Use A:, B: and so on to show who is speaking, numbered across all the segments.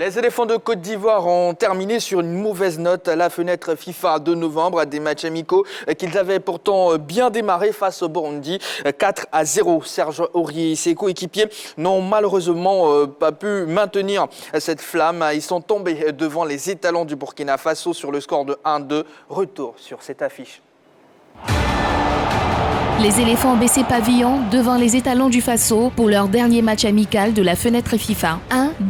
A: Les éléphants de Côte d'Ivoire ont terminé sur une mauvaise note à la fenêtre FIFA de novembre, à des matchs amicaux qu'ils avaient pourtant bien démarré face au Burundi. 4-0. Serge Aurier et ses coéquipiers n'ont malheureusement pas pu maintenir cette flamme. Ils sont tombés devant les étalons du Burkina Faso sur le score de 1-2. Retour sur cette affiche.
B: Les éléphants ont baissé pavillon devant les étalons du Faso pour leur dernier match amical de la fenêtre FIFA.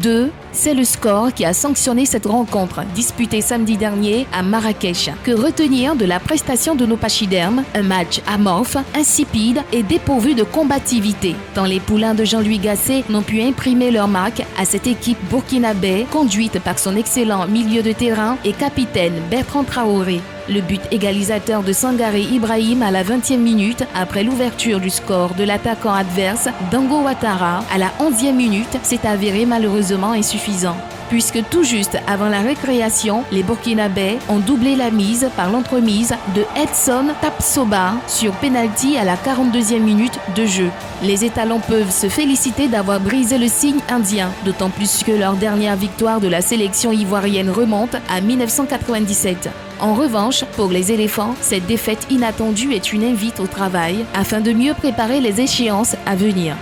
B: 1-2, c'est le score qui a sanctionné cette rencontre disputée samedi dernier à Marrakech. Que retenir de la prestation de nos pachydermes? Un match amorphe, insipide et dépourvu de combativité. Tant les poulains de Jean-Louis Gasset n'ont pu imprimer leur marque à cette équipe burkinabé conduite par son excellent milieu de terrain et capitaine Bertrand Traoré. Le but égalisateur de Sangaré Ibrahim à la 20e minute après l'ouverture du score de l'attaquant adverse Dango Ouattara à la 11e minute s'est avéré malheureusement insuffisant. Puisque tout juste avant la récréation, les Burkinabés ont doublé la mise par l'entremise de Edson Tapsoba sur pénalty à la 42e minute de jeu. Les étalons peuvent se féliciter d'avoir brisé le signe indien, d'autant plus que leur dernière victoire de la sélection ivoirienne remonte à 1997. En revanche, pour les éléphants, cette défaite inattendue est une invite au travail afin de mieux préparer les échéances à venir.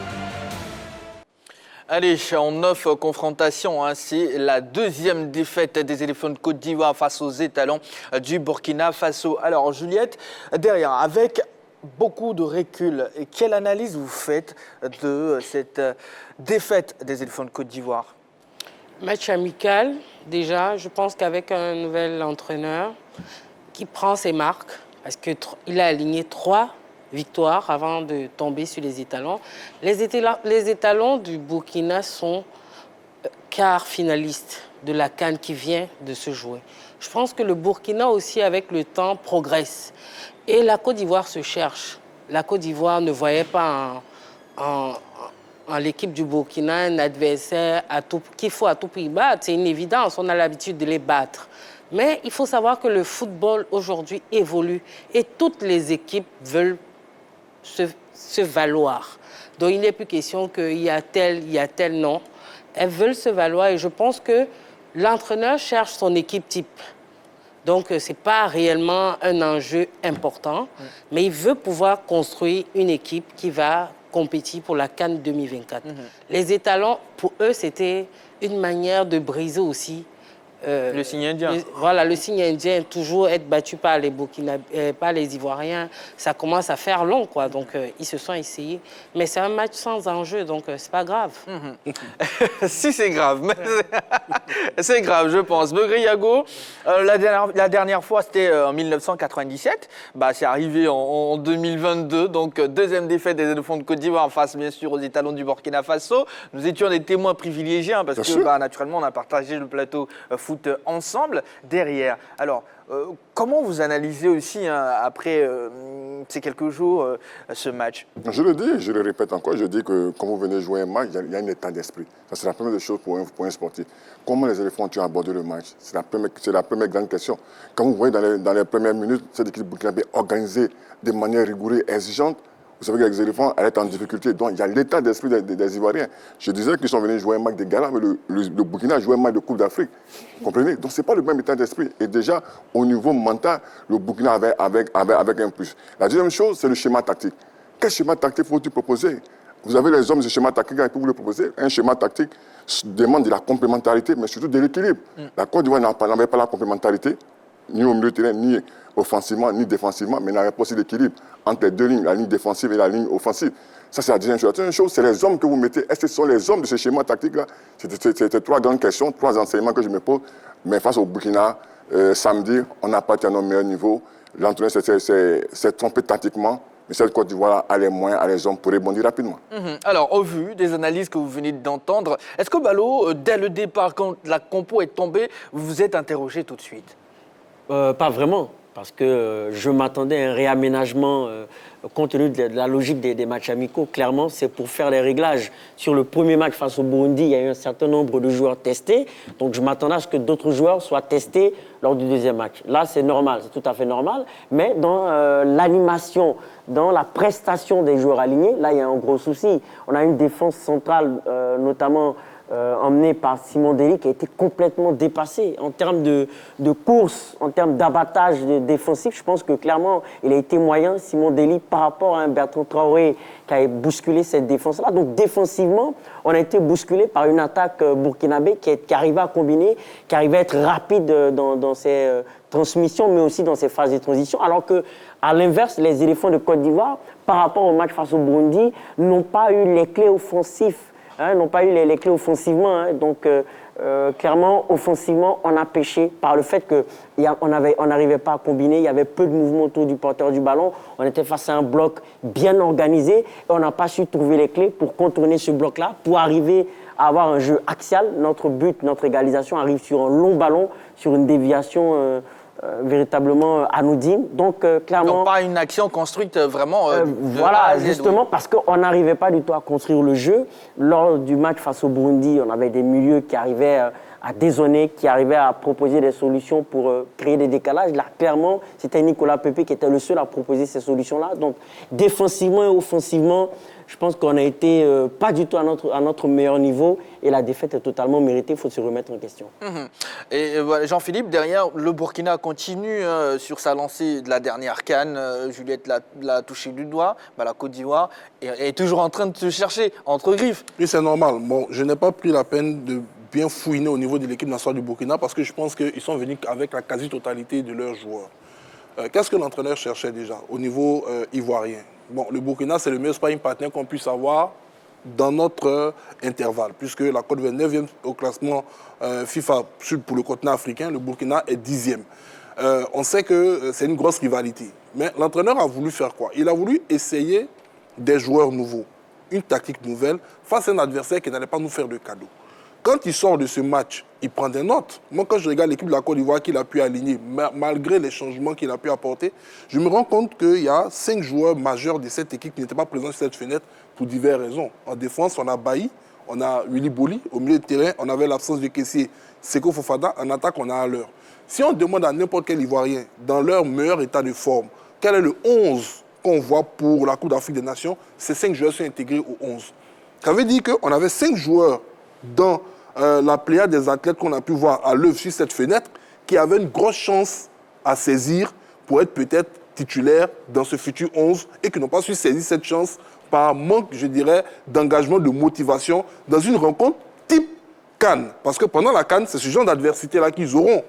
A: Allez, en 9 confrontations, c'est la deuxième défaite des éléphants de Côte d'Ivoire face aux étalons du Burkina Faso. Alors Juliette, derrière, avec beaucoup de recul, quelle analyse vous faites de cette défaite des éléphants de Côte d'Ivoire?
C: Match amical, déjà, je pense qu'avec un nouvel entraîneur qui prend ses marques, parce qu'il a aligné 3 victoires avant de tomber sur les étalons. Les étalons du Burkina sont quart finalistes de la CAN qui vient de se jouer. Je pense que le Burkina aussi, avec le temps, progresse. Et la Côte d'Ivoire se cherche. La Côte d'Ivoire ne voyait pas en l'équipe du Burkina un adversaire qu'il faut à tout prix battre. C'est une évidence, on a l'habitude de les battre. Mais il faut savoir que le football aujourd'hui évolue et toutes les équipes veulent se valoir. Donc il n'est plus question qu'il y a tel, non. Elles veulent se valoir et je pense que l'entraîneur cherche son équipe type. Donc ce n'est pas réellement un enjeu important, mais il veut pouvoir construire une équipe qui va compétir pour la CAN 2024. Les étalons, pour eux, c'était une manière de briser aussi
A: le signe indien.
C: Voilà, le signe indien, toujours être battu par les par les Ivoiriens, ça commence à faire long, quoi. Donc, ils se sont essayés. Mais c'est un match sans enjeu, donc c'est pas grave.
A: Si, c'est grave. C'est grave, je pense. Begré Yago, la dernière fois, c'était en 1997. C'est arrivé en 2022. Donc, deuxième défaite des éléphants de Côte d'Ivoire face, bien sûr, aux étalons du Burkina Faso. Nous étions des témoins privilégiés, parce que, naturellement, on a partagé le plateau foot ensemble derrière. Alors, comment vous analysez aussi, après ces quelques jours, ce match?
D: Je le dis, je le répète encore, je dis que quand vous venez jouer un match, il y a un état d'esprit. Ça, c'est la première des choses pour un sportif. Comment les éléphants ont abordé le match? C'est la première grande question. Quand vous voyez dans les premières minutes, cette équipe burkinabé organisée de manière rigoureuse et exigeante, vous savez que les éléphants, elle est en difficulté. Donc, il y a l'état d'esprit des Ivoiriens. Je disais qu'ils sont venus jouer un match de gala, mais le Burkina joue un match de Coupe d'Afrique. Vous comprenez? Donc, ce n'est pas le même état d'esprit. Et déjà, au niveau mental, le Burkina avait avec un plus. La deuxième chose, c'est le schéma tactique. Quel schéma tactique faut-il proposer? Vous avez les hommes de ce schéma tactique que vous le proposez. Un schéma tactique demande de la complémentarité, mais surtout de l'équilibre. La Côte d'Ivoire n'avait pas la complémentarité, ni au milieu de terrain, ni offensivement, ni défensivement, mais il n'avait pas aussi d'équilibre entre les deux lignes, la ligne défensive et la ligne offensive. Ça, c'est la deuxième chose. La deuxième chose, c'est les hommes que vous mettez. Est-ce que ce sont les hommes de ce schéma tactique-là? C'était 3 grandes questions, 3 enseignements que je me pose. Mais face au Burkina, samedi, on n'a pas été à notre meilleur niveau. L'entraîneur s'est trompé tactiquement. Mais cette Côte d'Ivoire a les moyens, a les hommes pour rebondir rapidement.
A: Alors, au vu des analyses que vous venez d'entendre, est-ce que Balo, dès le départ, quand la compo est tombée, vous vous êtes interrogé tout de suite?
E: Pas vraiment, parce que je m'attendais à un réaménagement compte tenu de la logique des matchs amicaux. Clairement, c'est pour faire les réglages. Sur le premier match face au Burundi, il y a eu un certain nombre de joueurs testés. Donc, je m'attendais à ce que d'autres joueurs soient testés lors du deuxième match. Là, c'est normal, c'est tout à fait normal. Mais dans l'animation, dans la prestation des joueurs alignés, là, il y a un gros souci. On a une défense centrale, notamment emmené par Simon Dely, qui a été complètement dépassé. En termes de course, en termes d'abattage défensif, je pense que clairement, il a été moyen, Simon Dely, par rapport à un Bertrand Traoré qui a bousculé cette défense-là. Donc défensivement, on a été bousculé par une attaque burkinabé qui arrivait à combiner, qui arrivait à être rapide dans ses transmissions, mais aussi dans ses phases de transition, alors que à l'inverse, les éléphants de Côte d'Ivoire, par rapport au match face au Burundi, n'ont pas eu les clés offensives. N'ont pas eu les clés offensivement. Donc, clairement, offensivement, on a pêché par le fait qu'on n'arrivait pas à combiner. Il y avait peu de mouvements autour du porteur du ballon. On était face à un bloc bien organisé et on n'a pas su trouver les clés pour contourner ce bloc-là, pour arriver à avoir un jeu axial. Notre but, notre égalisation arrive sur un long ballon, sur une déviation véritablement anodine. Donc, clairement...
A: Donc, pas une action construite vraiment...
E: voilà, justement, parce qu'on n'arrivait pas du tout à construire le jeu. Lors du match face au Burundi, on avait des milieux qui arrivaient à dézonner, qui arrivaient à proposer des solutions pour créer des décalages. Là, clairement, c'était Nicolas Pepe qui était le seul à proposer ces solutions-là. Donc, défensivement et offensivement, je pense qu'on a été pas du tout à notre meilleur niveau et la défaite est totalement méritée, il faut se remettre en question.
A: Et voilà, Jean-Philippe, derrière, le Burkina continue sur sa lancée de la dernière CAN. Juliette l'a touché du doigt, la Côte d'Ivoire est toujours en train de se chercher entre griffes.
F: Oui, c'est normal. Bon, je n'ai pas pris la peine de bien fouiner au niveau de l'équipe nationale du Burkina parce que je pense qu'ils sont venus avec la quasi-totalité de leurs joueurs. Qu'est-ce que l'entraîneur cherchait déjà au niveau ivoirien? Bon, le Burkina, c'est le meilleur sparring partner qu'on puisse avoir dans notre intervalle, puisque la Côte d'Ivoire est 9e au classement FIFA pour le continent africain, le Burkina est 10e. On sait que c'est une grosse rivalité. Mais l'entraîneur a voulu faire quoi? Il a voulu essayer des joueurs nouveaux, une tactique nouvelle, face à un adversaire qui n'allait pas nous faire de cadeaux. Quand il sort de ce match, il prend des notes. Moi, quand je regarde l'équipe de la Côte d'Ivoire qu'il a pu aligner, malgré les changements qu'il a pu apporter, je me rends compte qu'il y a 5 joueurs majeurs de cette équipe qui n'étaient pas présents sur cette fenêtre pour diverses raisons. En défense, on a Bailly, on a Willy Boli. Au milieu de terrain, on avait l'absence de caissier Seko Fofana. En attaque, on a à l'heure. Si on demande à n'importe quel Ivoirien, dans leur meilleur état de forme, quel est le 11 qu'on voit pour la Coupe d'Afrique des Nations, ces 5 joueurs sont intégrés au 11. Ça veut dire qu'on avait 5 joueurs dans la pléiade des athlètes qu'on a pu voir à l'œuvre sur cette fenêtre qui avaient une grosse chance à saisir pour être peut-être titulaires dans ce futur 11 et qui n'ont pas su saisir cette chance par manque, je dirais, d'engagement, de motivation dans une rencontre type CAN. Parce que pendant la CAN, c'est ce genre d'adversité-là qu'ils auront.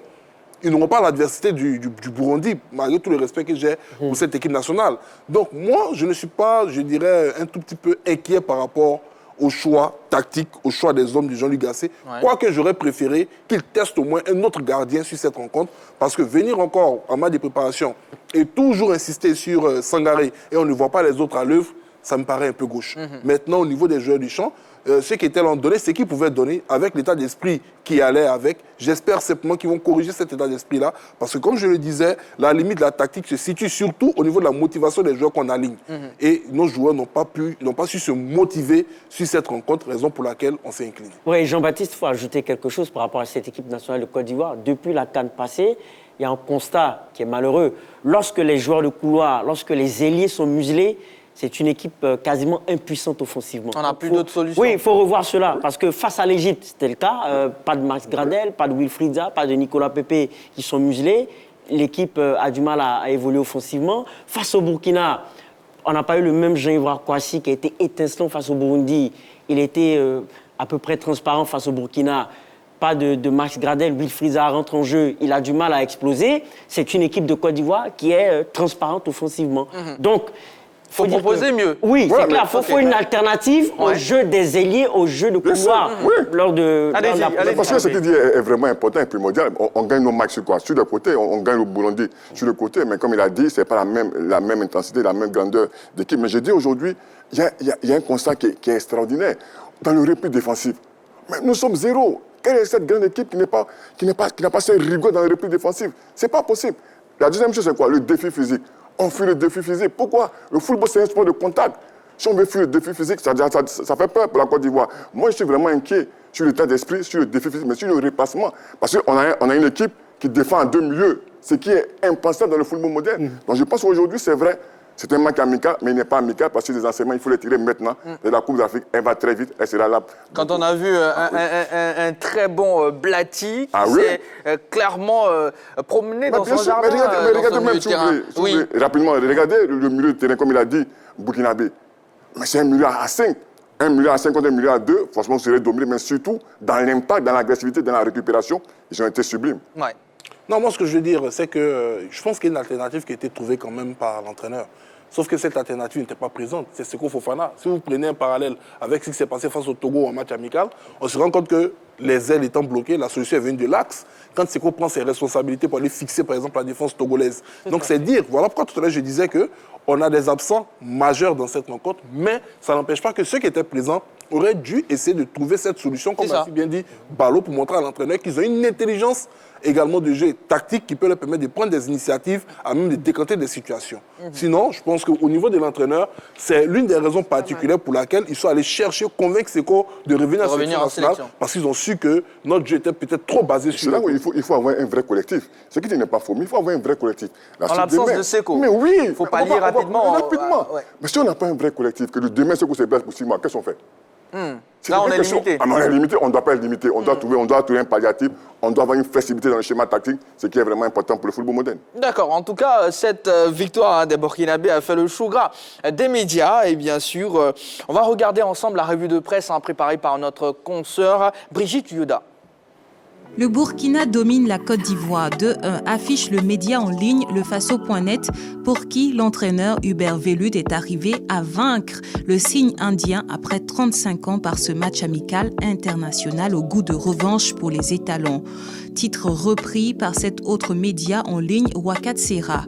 F: Ils n'auront pas l'adversité du Burundi, malgré tout le respect que j'ai pour cette équipe nationale. Donc moi, je ne suis pas, je dirais, un tout petit peu inquiet par rapport au choix tactique, au choix des hommes de Jean-Luc Gasset. Ouais. Quoique j'aurais préféré qu'il teste au moins un autre gardien sur cette rencontre, parce que venir encore en match de préparation et toujours insister sur Sangaré et on ne voit pas les autres à l'œuvre, ça me paraît un peu gauche. Maintenant, au niveau des joueurs du champ, ce qui était l'en donné, c'est qu'ils pouvaient donner avec l'état d'esprit qui allait avec. J'espère simplement qu'ils vont corriger cet état d'esprit-là, parce que comme je le disais, la limite de la tactique se situe surtout au niveau de la motivation des joueurs qu'on aligne. Et nos joueurs n'ont pas su se motiver sur cette rencontre, raison pour laquelle on s'est incliné.
E: Oui, Jean-Baptiste, il faut ajouter quelque chose par rapport à cette équipe nationale de Côte d'Ivoire. Depuis la CAN passée, il y a un constat qui est malheureux. Lorsque les joueurs de couloir, lorsque les ailiers sont muselés, c'est une équipe quasiment impuissante offensivement.
A: On n'a plus d'autres solutions.
E: Oui, il faut revoir cela. Parce que face à l'Égypte, c'était le cas. Pas de Max Gradel, pas de Wilfried Zaha, pas de Nicolas Pepe qui sont muselés. L'équipe a du mal à évoluer offensivement. Face au Burkina, on n'a pas eu le même Jean-Yves Kouassi qui a été étincelant face au Burundi. Il était à peu près transparent face au Burkina. Pas de Max Gradel, Wilfried Zaha rentre en jeu. Il a du mal à exploser. C'est une équipe de Côte d'Ivoire qui est transparente offensivement. Donc,
A: il faut proposer mieux.
E: Oui, ouais, c'est clair. Il faut une alternative au jeu des ailiers, au jeu de couloir. Lors de
D: parce que ce qu'il dit est vraiment important et primordial. On gagne nos matchs sur quoi? Sur le côté, on gagne le Burundi sur le côté. Mais comme il a dit, ce n'est pas la même intensité, la même grandeur d'équipe. Mais je dis aujourd'hui, il y a un constat qui est extraordinaire. Dans le repli défensif, mais nous sommes zéro. Quelle est cette grande équipe qui n'a pas ce rigueur dans le repli défensif? Ce n'est pas possible. La deuxième chose, c'est quoi? Le défi physique. On fuit le défi physique. Pourquoi? Le football, c'est un sport de contact. Si on veut fuir le défi physique, ça fait peur pour la Côte d'Ivoire. Moi, je suis vraiment inquiet sur l'état d'esprit, sur le défi physique, mais sur le repassement. Parce qu'on a une équipe qui défend en deux milieux, ce qui est impensable dans le football moderne. Donc je pense qu'aujourd'hui, c'est vrai, C'est un match amical, mais il n'est pas amical parce que les enseignements, il faut les tirer maintenant. Et la Coupe d'Afrique, elle va très vite, elle sera là.
A: Quand on a vu un très bon Blati qui s'est clairement promené dans son jardin,
D: mais regardez même,
A: terrain.
D: Rapidement, regardez le milieu de terrain, comme il a dit, Burkinabé. Mais c'est un milieu à 5. Un milieu à 5 contre un milieu à 2, franchement, vous serez dominé, mais surtout dans l'impact, dans l'agressivité, dans la récupération, ils ont été sublimes.
A: Ouais.
F: Non, moi, ce que je veux dire, c'est que je pense qu'il y a une alternative qui a été trouvée quand même par l'entraîneur. Sauf que cette alternative n'était pas présente. C'est Seko Fofana. Si vous prenez un parallèle avec ce qui s'est passé face au Togo en match amical, on se rend compte que les ailes étant bloquées, la solution est venue de l'axe. Quand Seko prend ses responsabilités pour aller fixer, par exemple, la défense togolaise. Donc, c'est dire, voilà pourquoi tout à l'heure je disais qu'on a des absents majeurs dans cette rencontre, mais ça n'empêche pas que ceux qui étaient présents auraient dû essayer de trouver cette solution, comme a si bien dit Ballot, pour montrer à l'entraîneur qu'ils ont une intelligence également de jeu tactique qui peut leur permettre de prendre des initiatives, à même de décanter des situations. Sinon, je pense qu'au niveau de l'entraîneur, c'est l'une des raisons particulières pour laquelle ils sont allés chercher, convaincre Seko de revenir en sélection, parce qu'ils ont su que notre jeu était peut-être trop basé sur...
D: C'est là où il faut avoir un vrai collectif. Ce qui n'est pas faux, mais il faut avoir un vrai collectif.
A: En l'absence de Seko.
D: Mais oui,
A: il faut pallier rapidement.
D: Mais si on n'a pas un vrai collectif, que demain Seko se blesse pour 6 mois, qu'est-ce qu'on fait?
A: Là, on est limité.
D: On est limité, on ne doit pas être limité. On doit trouver un palliatif, on doit avoir une flexibilité dans le schéma tactique, ce qui est vraiment important pour le football moderne.
A: D'accord. En tout cas, cette victoire des Burkinabés a fait le chou gras des médias. Et bien sûr, on va regarder ensemble la revue de presse préparée par notre consoeur Brigitte Yoda.
G: Le Burkina domine la Côte d'Ivoire. 2-1 affiche le média en ligne lefaso.net pour qui l'entraîneur Hubert Velud est arrivé à vaincre le cygne indien après 35 ans par ce match amical international au goût de revanche pour les étalons. Titre repris par cet autre média en ligne Wakatsera,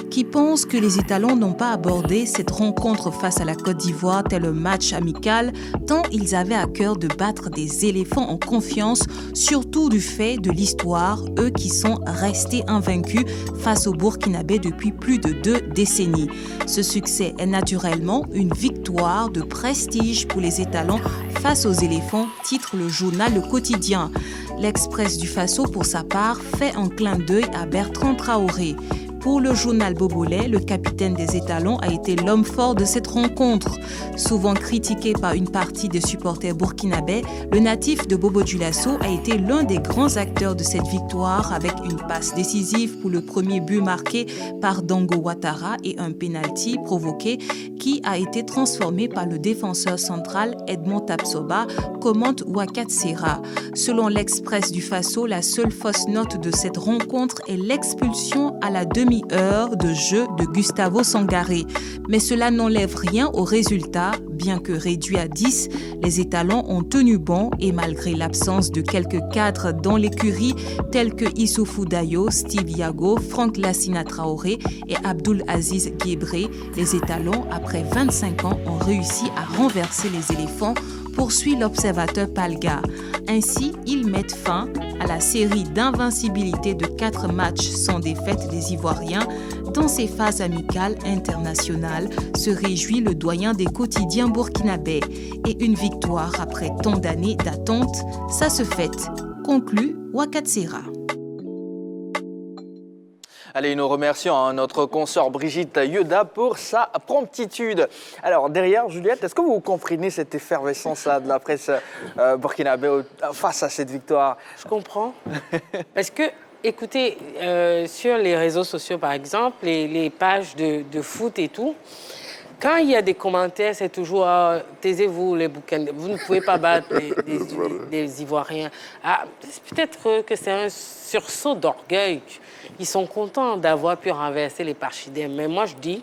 G: qui pense que les étalons n'ont pas abordé cette rencontre face à la Côte d'Ivoire tel un match amical, tant ils avaient à cœur de battre des éléphants en confiance, surtout du fait de l'histoire, eux qui sont restés invaincus face aux Burkinabés depuis plus de 2 décennies. Ce succès est naturellement une victoire de prestige pour les étalons face aux éléphants, titre le journal Le Quotidien. L'Express du Faso, pour sa part, fait un clin d'œil à Bertrand Traoré. Pour le journal Bobolais, le capitaine des étalons a été l'homme fort de cette rencontre. Souvent critiqué par une partie des supporters burkinabés, le natif de Bobo-Dioulasso a été l'un des grands acteurs de cette victoire avec une passe décisive pour le premier but marqué par Dango Ouattara et un pénalty provoqué qui a été transformé par le défenseur central Edmond Tapsoba, commente Wakatsera. Selon l'Express du Faso, la seule fausse note de cette rencontre est l'expulsion à la demi-heure de jeu de Gustavo Sangaré. Mais cela n'enlève rien au résultat. Bien que réduit à 10, les étalons ont tenu bon et malgré l'absence de quelques cadres dans l'écurie tels que Issoufou Dayo, Steve Yago, Franck Lassina Traoré et Abdoul Aziz Guébré, les étalons, après 25 ans, ont réussi à renverser les éléphants, poursuit l'observateur Palga. Ainsi, ils mettent fin à la série d'invincibilité de 4 matchs sans défaite des Ivoiriens dans ces phases amicales internationales, se réjouit le doyen des quotidiens burkinabés. Et une victoire après tant d'années d'attente, ça se fête, conclut Wakatsera.
A: Allez, nous remercions notre consoeur Brigitte Yoda pour sa promptitude. Alors, derrière, Juliette, est-ce que vous comprenez cette effervescence de la presse burkinabé face à cette victoire?
C: Je comprends. Parce que, écoutez, sur les réseaux sociaux, par exemple, les pages de foot et tout, quand il y a des commentaires, c'est toujours taisez-vous les Burkinabés, vous ne pouvez pas battre les Ivoiriens. Peut-être que c'est un sursaut d'orgueil. Ils sont contents d'avoir pu renverser les Parchidèmes. Mais moi, je dis,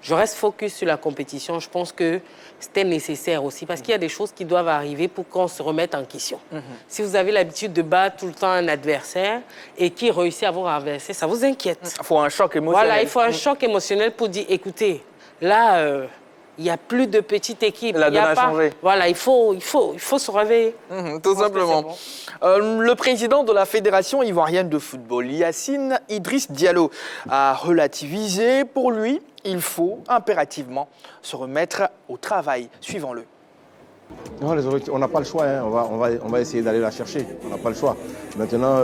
C: je reste focus sur la compétition. Je pense que c'était nécessaire aussi parce qu'il y a des choses qui doivent arriver pour qu'on se remette en question. Si vous avez l'habitude de battre tout le temps un adversaire et qui réussit à vous renverser, ça vous inquiète.
A: Il faut un choc émotionnel.
C: Voilà, il faut un choc émotionnel pour dire, écoutez, là, il n'y a plus de petite équipe.
A: La donne a changé.
C: Voilà, il faut se réveiller.
A: Tout simplement. Bon. Le président de la Fédération ivoirienne de football, Yacine Idriss Diallo, a relativisé. Pour lui, il faut impérativement se remettre au travail. Suivons-le.
H: Non, les objectifs, on n'a pas le choix. Hein. On va essayer d'aller la chercher. On n'a pas le choix. Maintenant,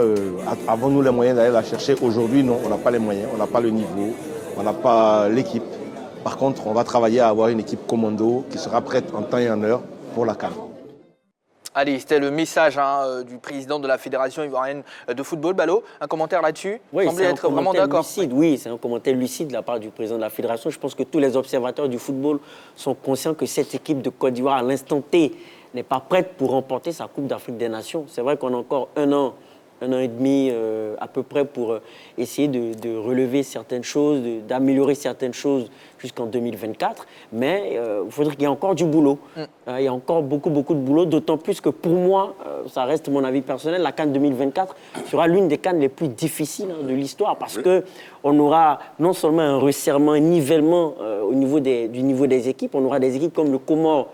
H: avons-nous les moyens d'aller la chercher? Aujourd'hui, non, on n'a pas les moyens. On n'a pas le niveau. On n'a pas l'équipe. Par contre, on va travailler à avoir une équipe commando qui sera prête en temps et en heure pour la CAN.
A: Allez, c'était le message du président de la Fédération ivoirienne de football. Balo, un commentaire là-dessus?
E: Oui,
A: semblait être vraiment d'accord.
E: Oui, c'est un commentaire lucide de la part du président de la Fédération. Je pense que tous les observateurs du football sont conscients que cette équipe de Côte d'Ivoire, à l'instant T, n'est pas prête pour remporter sa Coupe d'Afrique des Nations. C'est vrai qu'on a encore un an et demi à peu près pour essayer de relever certaines choses, d'améliorer certaines choses jusqu'en 2024. Mais il faudrait qu'il y ait encore du boulot. Il y a encore beaucoup de boulot, d'autant plus que pour moi, ça reste mon avis personnel, la CAN 2024 sera l'une des CAN les plus difficiles de l'histoire parce qu'on aura non seulement un resserrement, un nivellement au niveau du niveau des équipes, on aura des équipes comme le Comore,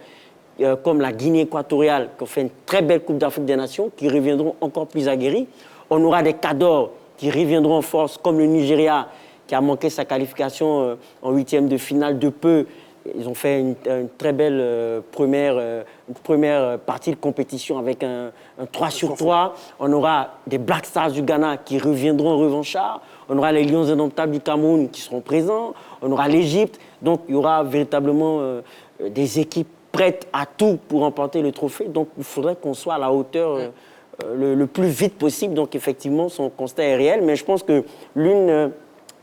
E: comme la Guinée équatoriale, qui ont fait une très belle Coupe d'Afrique des Nations, qui reviendront encore plus aguerris. On aura des cadors qui reviendront en force, comme le Nigeria, qui a manqué sa qualification en huitième de finale de peu. Ils ont fait une très belle première partie de compétition avec un 3 sur 3. On aura des Black Stars du Ghana qui reviendront en revanchards. On aura les Lions indomptables du Cameroun qui seront présents. On aura l'Égypte. Donc, il y aura véritablement des équipes prête à tout pour remporter le trophée. Donc, il faudrait qu'on soit à la hauteur le plus vite possible. Donc, effectivement, son constat est réel. Mais je pense que l'un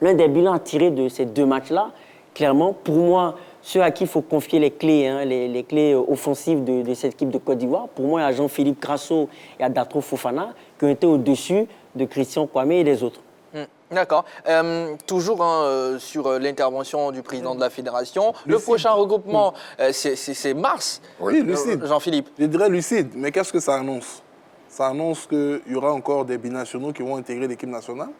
E: des bilans à tirer de ces deux matchs-là, clairement, pour moi, ceux à qui il faut confier les clés, les clés offensives de cette équipe de Côte d'Ivoire, pour moi, il y a Jean-Philippe Grasso et à Datro Fofana qui ont été au-dessus de Christian Kwame et des autres.
A: D'accord. Toujours sur l'intervention du président de la Fédération. Le prochain regroupement, c'est mars.
F: Oui, lucide.
A: Jean-Philippe.
F: Je dirais lucide, mais qu'est-ce que ça annonce? Ça annonce qu'il y aura encore des binationaux qui vont intégrer l'équipe nationale.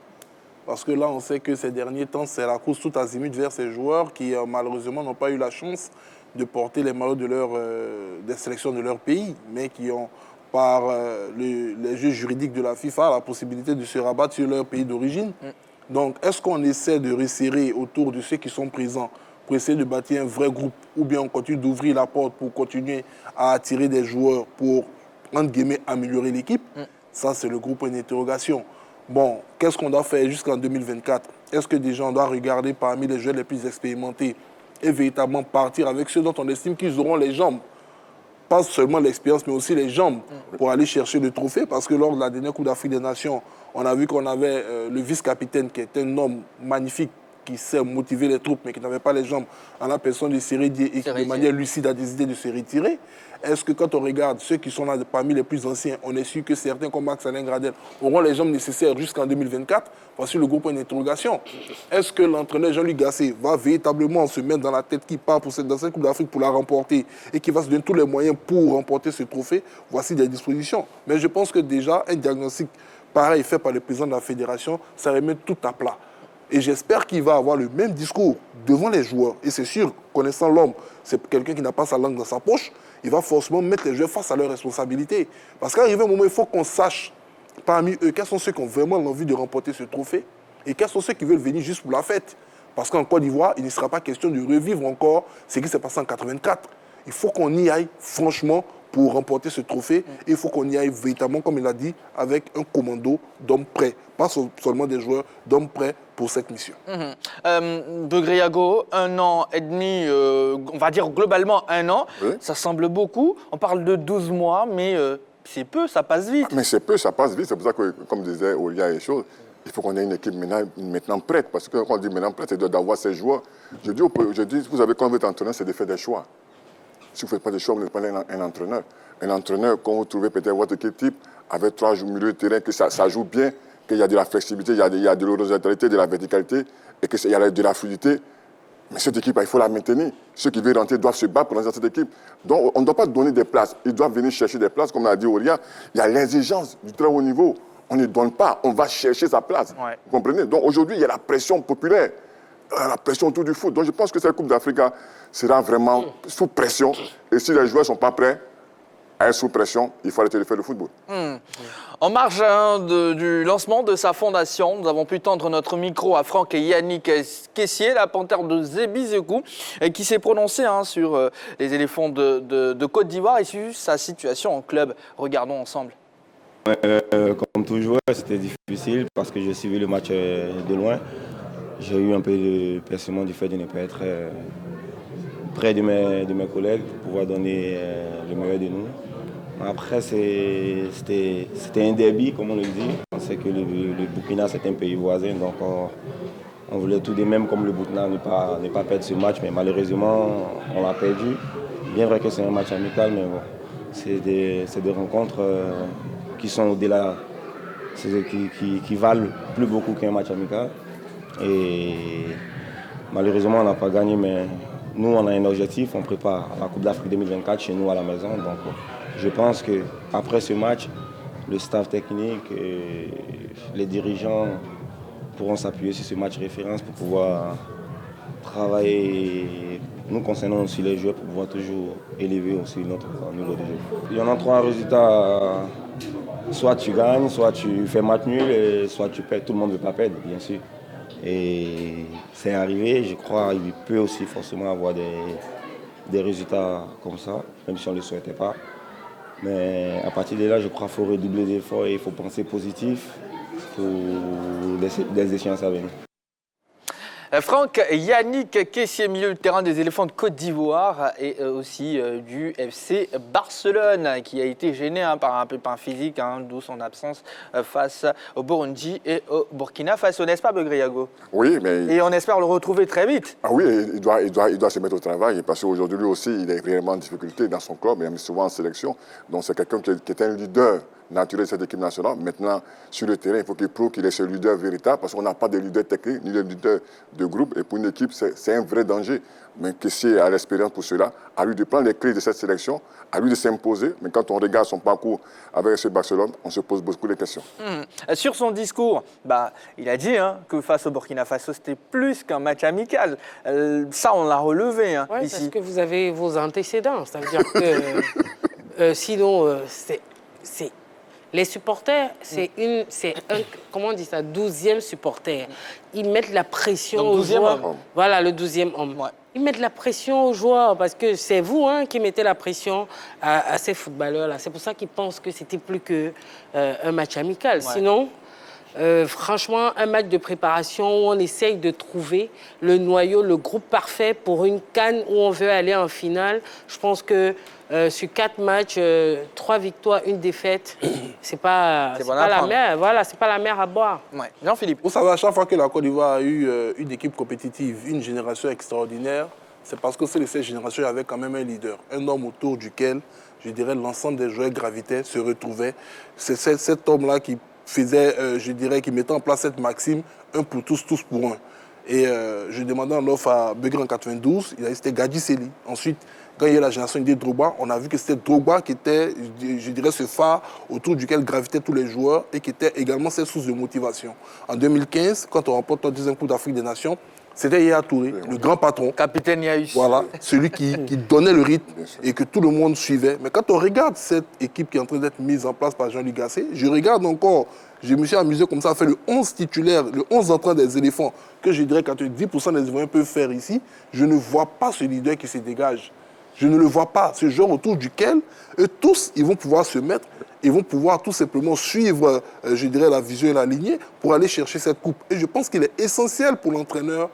F: Parce que là, on sait que ces derniers temps, c'est la course tout azimut vers ces joueurs qui, malheureusement, n'ont pas eu la chance de porter les maillots des sélections de leur pays, mais qui ont, par les juges juridiques de la FIFA, la possibilité de se rabattre sur leur pays d'origine. Donc, est-ce qu'on essaie de resserrer autour de ceux qui sont présents pour essayer de bâtir un vrai groupe, ou bien on continue d'ouvrir la porte pour continuer à attirer des joueurs pour, entre guillemets, améliorer l'équipe? Ça, c'est le groupe en interrogation. Bon, qu'est-ce qu'on doit faire jusqu'en 2024? Est-ce que déjà on doit regarder parmi les joueurs les plus expérimentés et véritablement partir avec ceux dont on estime qu'ils auront les jambes? Pas seulement l'expérience, mais aussi les jambes pour aller chercher le trophée. Parce que lors de la dernière Coupe d'Afrique des Nations, on a vu qu'on avait le vice-capitaine qui était un homme magnifique, qui sait motiver les troupes, mais qui n'avait pas les jambes en la personne de Sérédié et qui, de manière lucide, a décidé de se retirer. Est-ce que quand on regarde ceux qui sont là parmi les plus anciens, on est sûr que certains comme Max-Alain Gradel auront les jambes nécessaires jusqu'en 2024? Voici le groupe en interrogation. Est-ce que l'entraîneur Jean-Luc Gasset va véritablement se mettre dans la tête qui part dans cette Coupe d'Afrique pour la remporter et qui va se donner tous les moyens pour remporter ce trophée? Voici des dispositions. Mais je pense que déjà, un diagnostic pareil fait par le président de la fédération, ça remet tout à plat. Et j'espère qu'il va avoir le même discours devant les joueurs. Et c'est sûr, connaissant l'homme, c'est quelqu'un qui n'a pas sa langue dans sa poche, il va forcément mettre les joueurs face à leurs responsabilités. Parce qu'à arriver un moment, il faut qu'on sache parmi eux quels sont ceux qui ont vraiment envie de remporter ce trophée et quels sont ceux qui veulent venir juste pour la fête. Parce qu'en Côte d'Ivoire, il ne sera pas question de revivre encore ce qui s'est passé en 84. Il faut qu'on y aille franchement pour remporter ce trophée. Et il faut qu'on y aille véritablement, comme il a dit, avec un commando d'hommes prêts. Pas seulement des joueurs, d'hommes prêts pour cette mission.
A: Begré-Yago, 1 an et demi, on va dire globalement 1 an, ça semble beaucoup. On parle de 12 mois, mais c'est peu, ça passe vite.
D: Mais c'est peu, ça passe vite. C'est pour ça que, comme disait Olia et choses, il faut qu'on ait une équipe maintenant prête. Parce que quand on dit maintenant prête, c'est d'avoir ces joueurs. Je dis, vous avez quand vous êtes entraîneur, c'est de faire des choix. Si vous ne faites pas de choix, vous n'êtes pas un entraîneur. Un entraîneur, quand vous trouvez peut-être votre équipe type, avec 3 milieux de terrain, que ça joue bien, qu'il y a de la flexibilité, il y a de l'horizontalité, de la verticalité, et qu'il y a de la fluidité. Mais cette équipe, il faut la maintenir. Ceux qui veulent rentrer doivent se battre pour lancer cette équipe. Donc, on ne doit pas donner des places. Ils doivent venir chercher des places, comme l'a dit Auria. Il y a l'exigence du très haut niveau. On ne donne pas, on va chercher sa place. Ouais. Vous comprenez? Donc, aujourd'hui, il y a la pression populaire, la pression autour du foot. Donc, je pense que cette Coupe d'Afrique sera vraiment sous pression. Et si les joueurs ne sont pas prêts à être sous pression, il faut arrêter de faire le football.
A: En marge du lancement de sa fondation, nous avons pu tendre notre micro à Franck et Yannick Kessié, la panthère de Zébizekou, qui s'est prononcé sur les éléphants de Côte d'Ivoire et sur sa situation en club. Regardons ensemble.
I: Comme toujours, c'était difficile parce que je suivi le match de loin.
H: j'ai eu un peu de perçument du fait de ne pas être près de mes collègues pour pouvoir donner le meilleur de nous. Après, c'était un derby, comme on le dit. On sait que le Burkina, c'est un pays voisin, donc on voulait tout de même, comme le Burkina, ne pas perdre ce match, mais malheureusement, on l'a perdu. Bien vrai que c'est un match amical, mais bon, c'est des rencontres qui sont au-delà, qui valent plus beaucoup qu'un match amical. Et malheureusement, on n'a pas gagné, mais nous, on a un objectif, on prépare la Coupe d'Afrique 2024 chez nous à la maison. Donc, je pense qu'après ce match, le staff technique et les dirigeants pourront s'appuyer sur ce match référence pour pouvoir travailler, nous concernant aussi les joueurs, pour pouvoir toujours élever aussi notre niveau de jeu. Il y en a 3 résultats, soit tu gagnes, soit tu fais match nul, et soit tu perds. Tout le monde ne veut pas perdre, bien sûr. Et c'est arrivé, je crois qu'il peut aussi forcément avoir des résultats comme ça, même si on ne le souhaitait pas. Mais à partir de là, je crois qu'il faut redoubler d'efforts et il faut penser positif pour des échéances à venir.
A: Franck, Yannick Kessié, milieu de terrain des Éléphants de Côte d'Ivoire et aussi du FC Barcelone, qui a été gêné par un pépin physique, d'où son absence face au Burundi et au Burkina Faso, n'est-ce pas, Begriago?
D: Oui, mais...
A: Et on espère le retrouver très vite.
D: Ah oui, il doit se mettre au travail, parce qu'aujourd'hui, lui aussi, il est réellement en difficulté dans son club, il est souvent en sélection. Donc c'est quelqu'un qui est un leader naturel de cette équipe nationale. Maintenant, sur le terrain, il faut qu'il prouve qu'il est ce leader véritable, parce qu'on n'a pas de leader technique, ni de leader de groupe. Et pour une équipe, c'est un vrai danger. Mais Kessié a l'expérience pour cela. À lui de prendre les clés de cette sélection, à lui de s'imposer. Mais quand on regarde son parcours avec ce Barcelone, on se pose beaucoup de questions.
A: Sur son discours, il a dit que face au Burkina Faso, c'était plus qu'un match amical. Ça, on l'a relevé
C: Oui,
A: ici.
C: parce que vous avez vos antécédents. Ça veut dire que sinon, c'est les supporters, c'est un, comment on dit ça, 12e supporter. Ils mettent la pression aux joueurs. Voilà, le 12e homme. Ouais. Ils mettent la pression aux joueurs parce que c'est vous qui mettez la pression à ces footballeurs-là. C'est pour ça qu'ils pensent que c'était plus qu'un match amical. Ouais. Sinon, franchement, un match de préparation où on essaye de trouver le noyau, le groupe parfait pour une CAN où on veut aller en finale. Je pense que sur 4 matchs, 3 victoires, 1 défaite, c'est pas la mer. Voilà, c'est pas la mer à boire.
A: Ouais. Jean-Philippe.
F: Vous savez, à chaque fois que la Côte d'Ivoire a eu une équipe compétitive, une génération extraordinaire, c'est parce que cette génération avait quand même un leader, un homme autour duquel, je dirais, l'ensemble des joueurs gravitaient, se retrouvaient. C'est cet homme-là qui faisait, je dirais, qui mettait en place cette maxime, un pour tous, tous pour un. Et je demandais en offre à Begré en 92, c'était Gadji Seli. Ensuite, quand il y a eu la génération de Drogba, on a vu que c'était Drogba qui était, je dirais, ce phare autour duquel gravitaient tous les joueurs et qui était également cette source de motivation. En 2015, quand on remporte notre 10e Coupe d'Afrique des Nations, c'était Yaya Touré, le grand patron.
A: Capitaine Yaïs.
F: Voilà, celui qui donnait le rythme et que tout le monde suivait. Mais quand on regarde cette équipe qui est en train d'être mise en place par Jean-Luc Gasset, je regarde encore, je me suis amusé comme ça à faire le 11 titulaire, le 11 entrant des éléphants, que je dirais que 10% des Ivoiriens peuvent faire ici. Je ne vois pas ce leader qui se dégage. Je ne le vois pas. Ce genre autour duquel, eux tous, ils vont pouvoir se mettre, ils vont pouvoir tout simplement suivre, je dirais, la vision et la lignée pour aller chercher cette coupe. Et je pense qu'il est essentiel pour l'entraîneur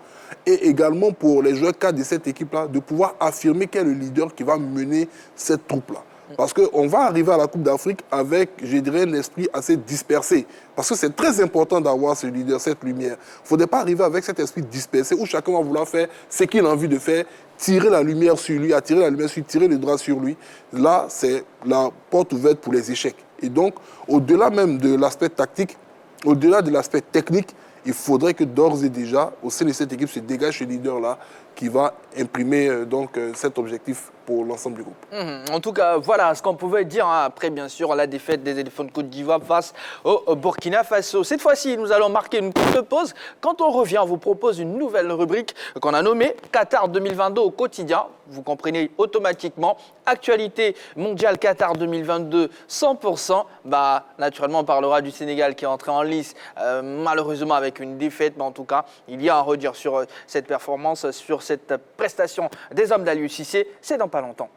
F: et également pour les joueurs cadres de cette équipe-là de pouvoir affirmer quel est le leader qui va mener cette troupe-là. Parce qu'on va arriver à la Coupe d'Afrique avec, je dirais, un esprit assez dispersé. Parce que c'est très important d'avoir ce leader, cette lumière. Il ne faudrait pas arriver avec cet esprit dispersé où chacun va vouloir faire ce qu'il a envie de faire, tirer la lumière sur lui, attirer la lumière sur lui, tirer le drap sur lui. Là, c'est la porte ouverte pour les échecs. Et donc, au-delà même de l'aspect tactique, au-delà de l'aspect technique, il faudrait que d'ores et déjà, au sein de cette équipe, se dégage ce leader-là qui va imprimer cet objectif pour l'ensemble du groupe.
A: En tout cas, voilà ce qu'on pouvait dire après, bien sûr, la défaite des Éléphants de Côte d'Ivoire face au Burkina Faso. Cette fois-ci, nous allons marquer une courte pause. Quand on revient, on vous propose une nouvelle rubrique qu'on a nommée Qatar 2022 au quotidien. Vous comprenez automatiquement. Actualité mondiale Qatar 2022, 100%. Naturellement, on parlera du Sénégal qui est entré en lice, malheureusement avec une défaite. Mais en tout cas, il y a à redire sur cette performance, sur cette prestation des hommes d'Aliou Cissé. C'est dans pas longtemps.